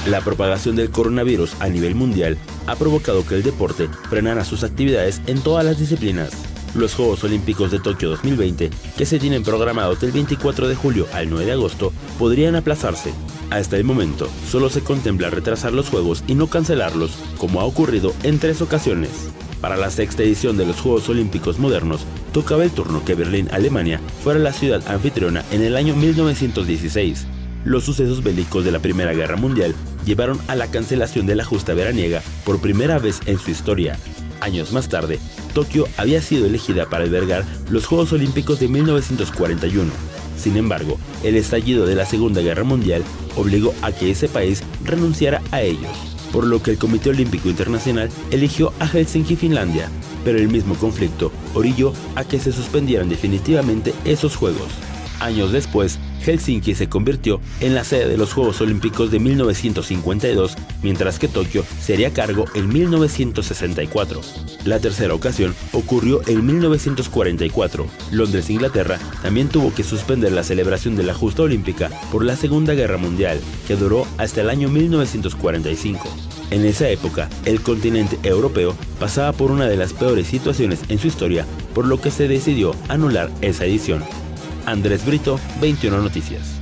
La propagación del coronavirus a nivel mundial ha provocado que el deporte frenara sus actividades en todas las disciplinas. Los Juegos Olímpicos de Tokio 2020, que se tienen programados del 24 de julio al 9 de agosto, podrían aplazarse. Hasta el momento, solo se contempla retrasar los Juegos y no cancelarlos, como ha ocurrido en 3 ocasiones. Para la sexta edición de los Juegos Olímpicos modernos, tocaba el turno que Berlín, Alemania, fuera la ciudad anfitriona en el año 1916. Los sucesos bélicos de la Primera Guerra Mundial llevaron a la cancelación de la justa veraniega por primera vez en su historia. Años más tarde, Tokio había sido elegida para albergar los Juegos Olímpicos de 1941. Sin embargo, el estallido de la Segunda Guerra Mundial obligó a que ese país renunciara a ellos, por lo que el Comité Olímpico Internacional eligió a Helsinki, Finlandia, pero el mismo conflicto orilló a que se suspendieran definitivamente esos Juegos. Años después, Helsinki se convirtió en la sede de los Juegos Olímpicos de 1952, mientras que Tokio sería cargo en 1964. La tercera ocasión ocurrió en 1944. Londres, Inglaterra, también tuvo que suspender la celebración de la justa olímpica por la Segunda Guerra Mundial, que duró hasta el año 1945. En esa época, el continente europeo pasaba por una de las peores situaciones en su historia, por lo que se decidió anular esa edición. Andrés Brito, 21 Noticias.